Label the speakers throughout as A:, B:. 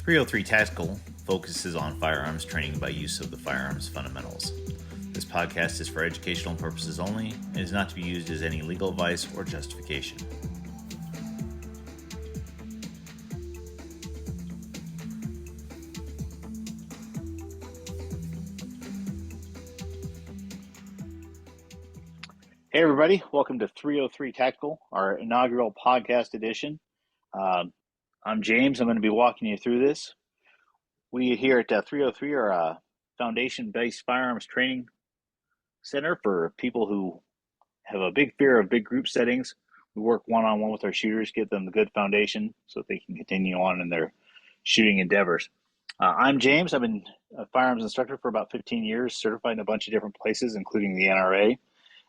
A: 303 Tactical focuses on firearms training by use of the firearms fundamentals. This podcast is for educational purposes only and is not to be used as any legal advice or justification. Hey everybody, welcome to 303 Tactical, our inaugural podcast edition. I'm James. I'm going to be walking you through this. We here at 303 are a foundation-based firearms training center for people who have a big fear of big group settings. We work one-on-one with our shooters, get them the good foundation so that they can continue on in their shooting endeavors. I'm James. I've been a firearms instructor for about 15 years, certified in a bunch of different places, including the NRA.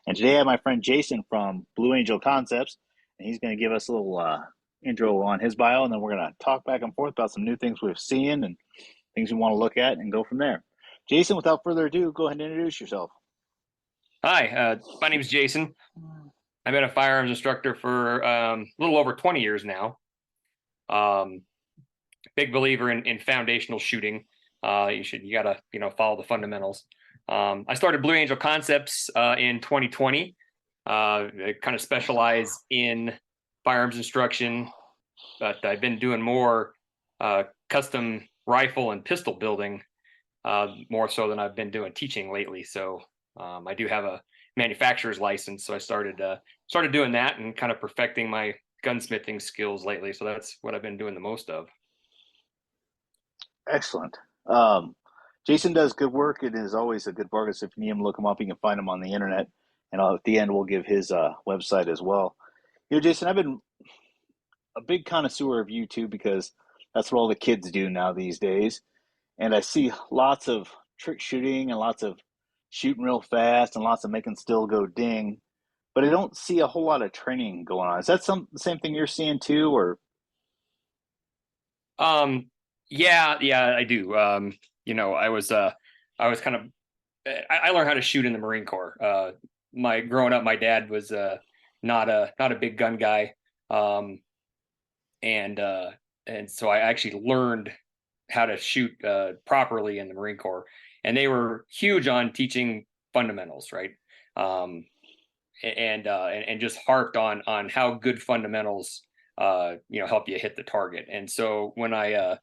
A: And today I have my friend Jason from Blue Angel Concepts, and he's going to give us a little intro on his bio, and then we're going to talk back and forth about some new things we've seen and things we want to look at and go from there. Jason, without further ado, go ahead and introduce yourself.
B: Hi, my name is Jason. I've been a firearms instructor for a little over 20 years now. Big believer in foundational shooting. You gotta follow the fundamentals. I started Blue Angel Concepts in 2020. I kind of specialize in firearms instruction, but I've been doing more custom rifle and pistol building more so than I've been doing teaching lately. So I do have a manufacturer's license, so I started doing that and kind of perfecting my gunsmithing skills lately. So that's what I've been doing the most of.
A: Excellent. Jason does good work. It is always a good bargain. So if you need him, look him up. You can find him on the internet. And at the end, we'll give his website as well. Jason, I've been a big connoisseur of YouTube because that's what all the kids do now these days. And I see lots of trick shooting and lots of shooting real fast and lots of making still go ding. But I don't see a whole lot of training going on. Is that the same thing you're seeing too, or?
B: Yeah, I do. I was kind of, I learned how to shoot in the Marine Corps. Growing up, my dad was not a big gun guy, and so I actually learned how to shoot properly in the Marine Corps, and they were huge on teaching fundamentals, right? And just harped on how good fundamentals help you hit the target. And so when I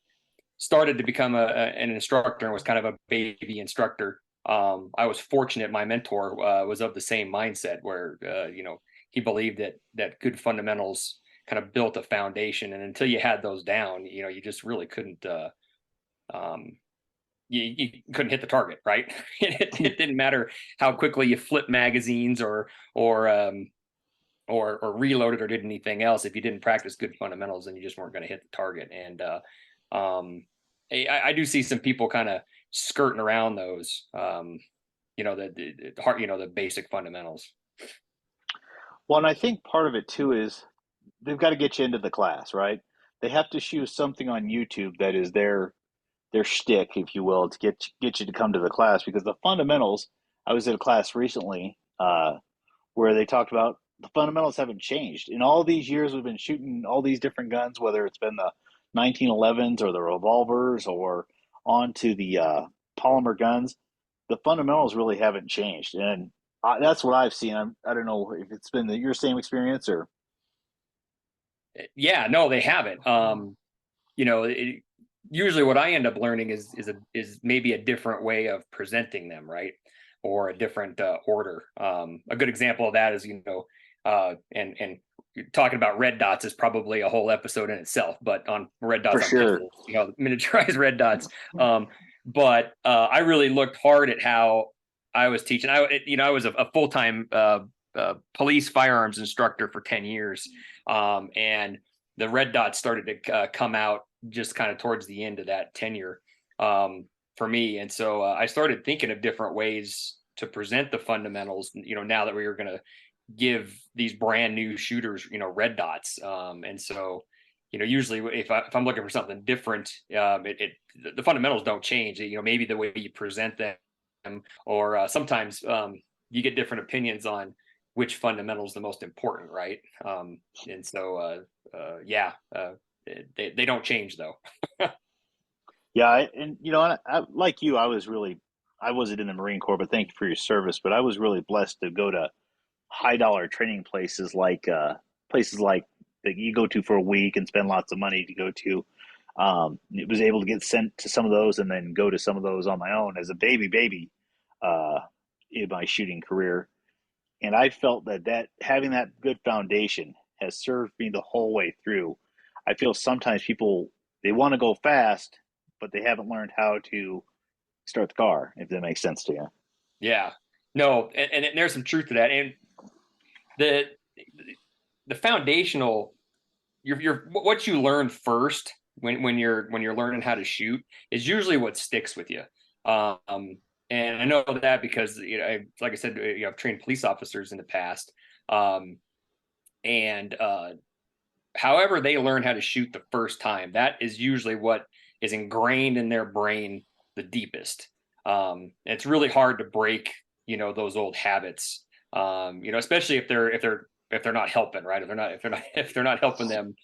B: started to become an instructor and was kind of a baby instructor, I was fortunate my mentor was of the same mindset where he believed that good fundamentals kind of built a foundation, and until you had those down, you just really couldn't you couldn't hit the target, right? It didn't matter how quickly you flip magazines or reloaded or did anything else. If you didn't practice good fundamentals, then you just weren't going to hit the target. And I do see some people kind of skirting around those, the basic fundamentals.
A: Well, and I think part of it too is they've got to get you into the class, right? They have to shoot something on YouTube that is their shtick, if you will, to get you to come to the class, because the fundamentals. I was at a class recently where they talked about the fundamentals haven't changed in all these years. We've been shooting all these different guns, whether it's been the 1911s or the revolvers or onto the polymer guns. The fundamentals really haven't changed, and that's what I've seen. I don't know if it's been your same experience or.
B: Yeah, no, they haven't. Usually what I end up learning is maybe a different way of presenting them, right? Or a different order. A good example of that is, and talking about red dots is probably a whole episode in itself, but on red dots,
A: for sure,
B: pistols, miniaturized red dots. But I really looked hard at how I was teaching. I was a full-time police firearms instructor for 10 years. And the red dots started to come out just kind of towards the end of that tenure for me. And so I started thinking of different ways to present the fundamentals, now that we were going to give these brand new shooters, red dots. And so, usually if I'm looking for something different, the fundamentals don't change. Maybe the way you present them, or sometimes you get different opinions on which fundamental is the most important, right? And so, they don't change though.
A: Yeah, and like you, I wasn't in the Marine Corps, but thank you for your service. But I was really blessed to go to high dollar training places like that you go to for a week and spend lots of money to go to. It was able to get sent to some of those and then go to some of those on my own as a baby uh, in my shooting career. And I felt that having that good foundation has served me the whole way through. I feel sometimes people they want to go fast, but they haven't learned how to start the car. If that makes sense to you.
B: Yeah, no, and there's some truth to that. And the the foundational, your what you learn first when you're learning how to shoot is usually what sticks with you. Um, and I know that because like I said, I've trained police officers in the past, um, and however they learn how to shoot the first time, that is usually what is ingrained in their brain the deepest. It's really hard to break, those old habits. Especially if they're not helping, right? If they're not helping them,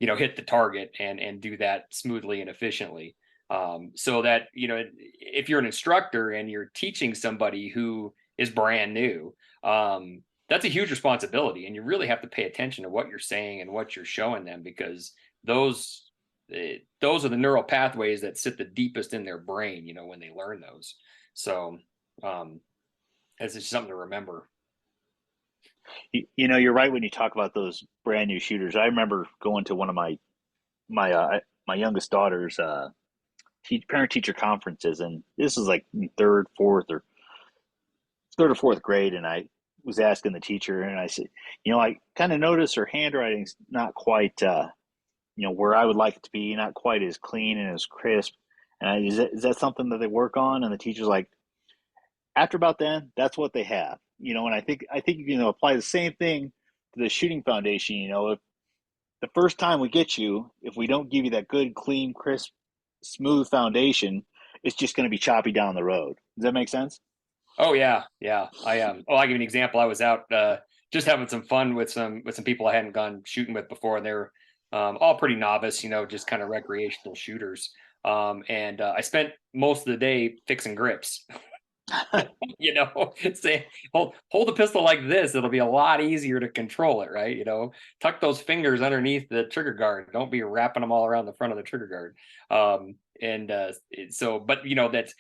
B: hit the target and do that smoothly and efficiently. So that if you're an instructor and you're teaching somebody who is brand new, that's a huge responsibility, and you really have to pay attention to what you're saying and what you're showing them, because those those are the neural pathways that sit the deepest in their brain, when they learn those. So um that's just something to remember.
A: You're right when you talk about those brand new shooters. I remember going to one of my youngest daughter's parent teacher conferences, and this was like in third or fourth grade, and I was asking the teacher, and I said, I kind of noticed her handwriting's not quite, where I would like it to be, not quite as clean and as crisp. And is that something that they work on? And the teacher's like, after about then, that's what they have, And I think you can apply the same thing to the shooting foundation. If the first time we get you, if we don't give you that good, clean, crisp, smooth foundation, it's just going to be choppy down the road. Does that make sense?
B: Oh yeah, yeah. I'll give you an example. I was out just having some fun with some people I hadn't gone shooting with before, and they're all pretty novice, just kind of recreational shooters. And I spent most of the day fixing grips. Say hold the pistol like this, it'll be a lot easier to control it, right? Tuck those fingers underneath the trigger guard. Don't be wrapping them all around the front of the trigger guard. And so, but that's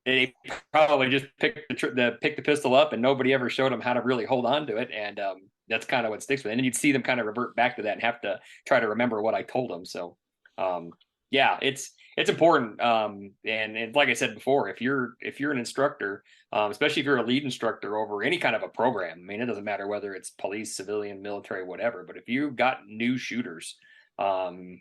B: they probably just pick the pistol up, and nobody ever showed them how to really hold on to it, and that's kind of what sticks with it. And then you'd see them kind of revert back to that and have to try to remember what I told them. So yeah, it's important. And like I said before, if you're an instructor, especially if you're a lead instructor over any kind of a program, I mean, it doesn't matter whether it's police, civilian, military, whatever, but if you've got new shooters, you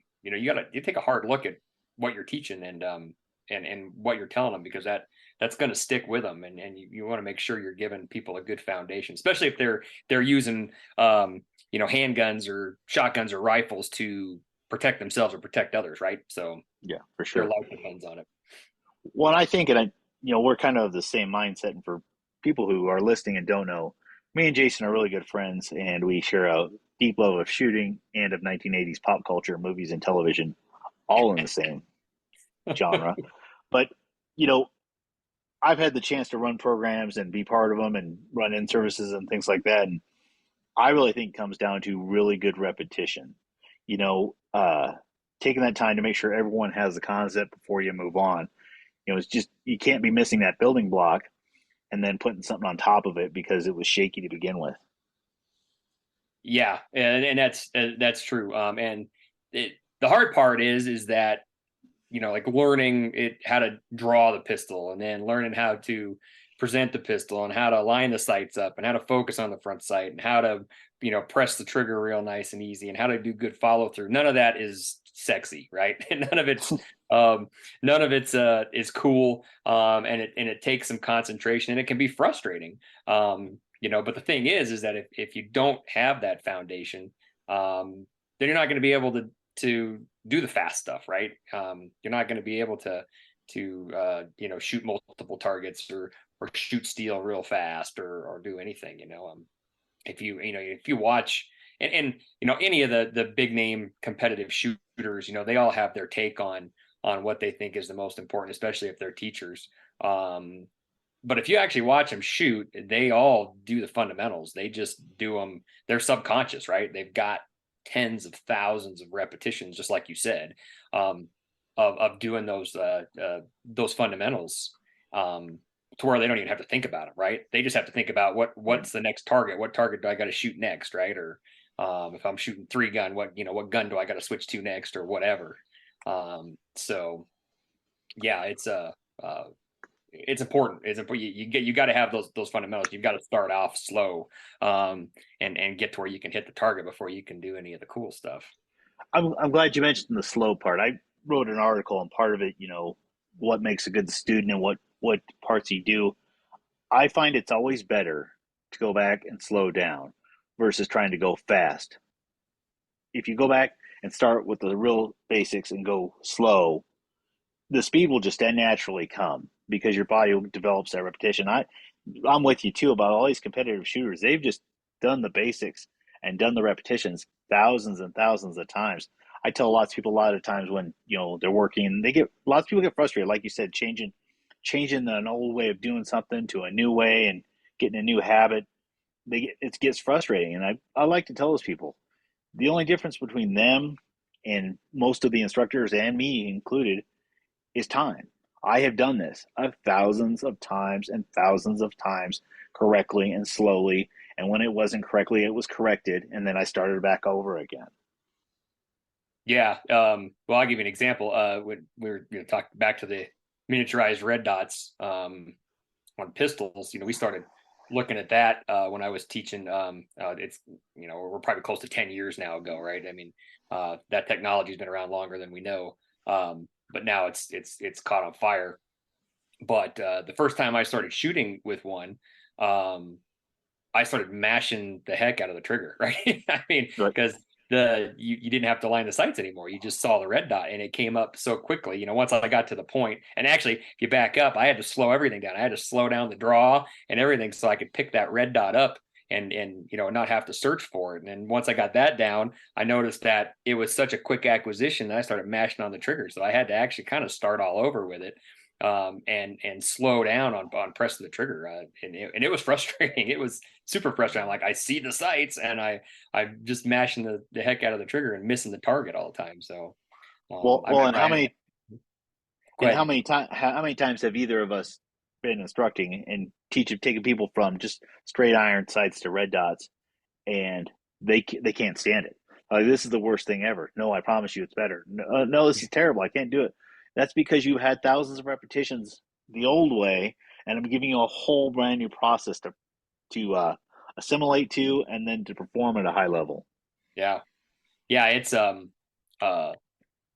B: take a hard look at what you're teaching and what you're telling them, because that's going to stick with them, and you want to make sure you're giving people a good foundation, especially if they're using handguns or shotguns or rifles to protect themselves or protect others, right? So
A: Yeah, for
B: their
A: sure.
B: life depends on it.
A: Well, I think, and we're kind of the same mindset. And for people who are listening and don't know, me and Jason are really good friends, and we share a deep love of shooting and of 1980s pop culture, movies, and television, all in the same genre. But you know, I've had the chance to run programs and be part of them and run in services and things like that. And I really think it comes down to really good repetition. You know, uh, Taking that time to make sure everyone has the concept before you move on. It's just you can't be missing that building block and then putting something on top of it because it was shaky to begin with.
B: Yeah, and that's true. And the hard part is that like learning how to draw the pistol, and then learning how to present the pistol, and how to line the sights up, and how to focus on the front sight, and how to press the trigger real nice and easy, and how to do good follow through. None of that is sexy, right? And um none of it's is cool. And it takes some concentration, and it can be frustrating. But the thing is that if you don't have that foundation, then you're not going to be able to do the fast stuff, right? You're not going to be able to shoot multiple targets, or shoot steel real fast, or do anything. If you watch, and any of the big name competitive shooters, shooters, they all have their take on what they think is the most important, especially if they're teachers. But if you actually watch them shoot, they all do the fundamentals. They just do them. They're subconscious, right? They've got tens of thousands of repetitions, just like you said, of doing those fundamentals, to where they don't even have to think about it, right? They just have to think about what's the next target. What target do I got to shoot next, right? Or if I'm shooting 3-gun, what gun do I got to switch to next, or whatever. So yeah, it's important. It's important. You got to have those fundamentals. You've got to start off slow, and get to where you can hit the target before you can do any of the cool stuff.
A: I'm glad you mentioned the slow part. I wrote an article, and part of it, what makes a good student and what parts you do. I find it's always better to go back and slow down versus trying to go fast. If you go back and start with the real basics and go slow, the speed will just naturally come because your body develops that repetition. I'm with you too about all these competitive shooters. They've just done the basics and done the repetitions thousands and thousands of times. I tell lots of people a lot of times when they're working, lots of people get frustrated, like you said, changing an old way of doing something to a new way and getting a new habit. It gets frustrating, and I like to tell those people the only difference between them and most of the instructors, and me included, is time. I have done this thousands of times and thousands of times correctly and slowly. And when it wasn't correctly, it was corrected. And then I started back over again.
B: Yeah. Well, I'll give you an example. When we were talk back to the miniaturized red dots on pistols, we started looking at that when I was teaching. It's we're probably close to 10 years now ago, right? I mean, that technology's been around longer than we know. But now it's caught on fire. But the first time I started shooting with one, I started mashing the heck out of the trigger, right? I mean, because you didn't have to line the sights anymore. You just saw the red dot, and it came up so quickly. Once I got to the point, and actually, if you back up, I had to slow everything down. I had to slow down the draw and everything so I could pick that red dot up and not have to search for it. And then once I got that down, I noticed that it was such a quick acquisition that I started mashing on the trigger. So I had to actually kind of start all over with it, and slow down on pressing the trigger. And it was frustrating. It was super frustrating. Like, I see the sights and I'm just mashing the heck out of the trigger and missing the target all the time. So,
A: and how many times have either of us been instructing and taking people from just straight iron sights to red dots, and they can't stand it? Like, this is the worst thing ever. No, I promise you, it's better. No, this is terrible. I can't do it. That's because you had thousands of repetitions the old way, and I'm giving you a whole brand new process to assimilate to, and then to perform at a high level.
B: Yeah, it's yeah,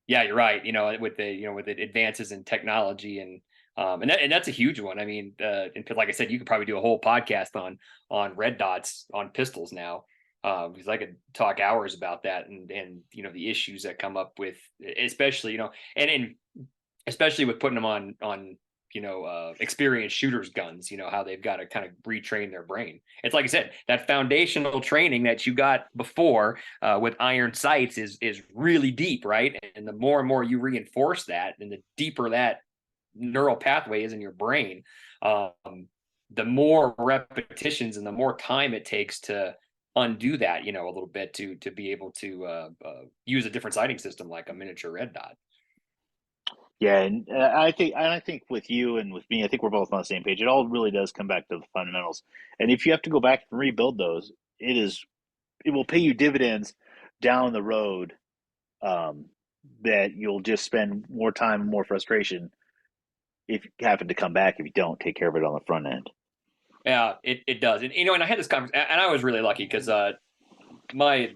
B: you're right. With the advances in technology and that's a huge one. I mean, and like I said, you could probably do a whole podcast on red dots on pistols now, because I could talk hours about that and the issues that come up with, especially and especially with putting them on experienced shooters' guns, how they've got to kind of retrain their brain. It's like I said, that foundational training that you got before with iron sights is really deep, right? And the more and more you reinforce that, and the deeper that neural pathway is in your brain, the more repetitions and the more time it takes to undo that, a little bit to be able to use a different sighting system like a miniature red dot.
A: Yeah, and I think with you and with me, I think we're both on the same page. It all really does come back to the fundamentals, and if you have to go back and rebuild those, it will pay you dividends down the road. That you'll just spend more time and more frustration if you happen to come back if you don't take care of it on the front end.
B: Yeah, it does, and and I had this conversation, and I was really lucky because my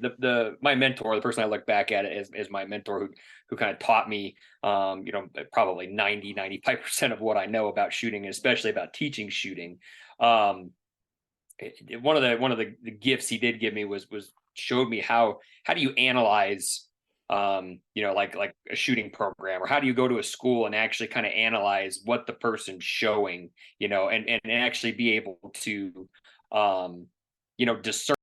B: mentor, the person I look back at it as my mentor who kind of taught me, probably 95% of what I know about shooting, especially about teaching shooting. One of the gifts he did give me was showed me how do you analyze, like a shooting program, or how do you go to a school and actually kind of analyze what the person's showing, and actually be able to, discern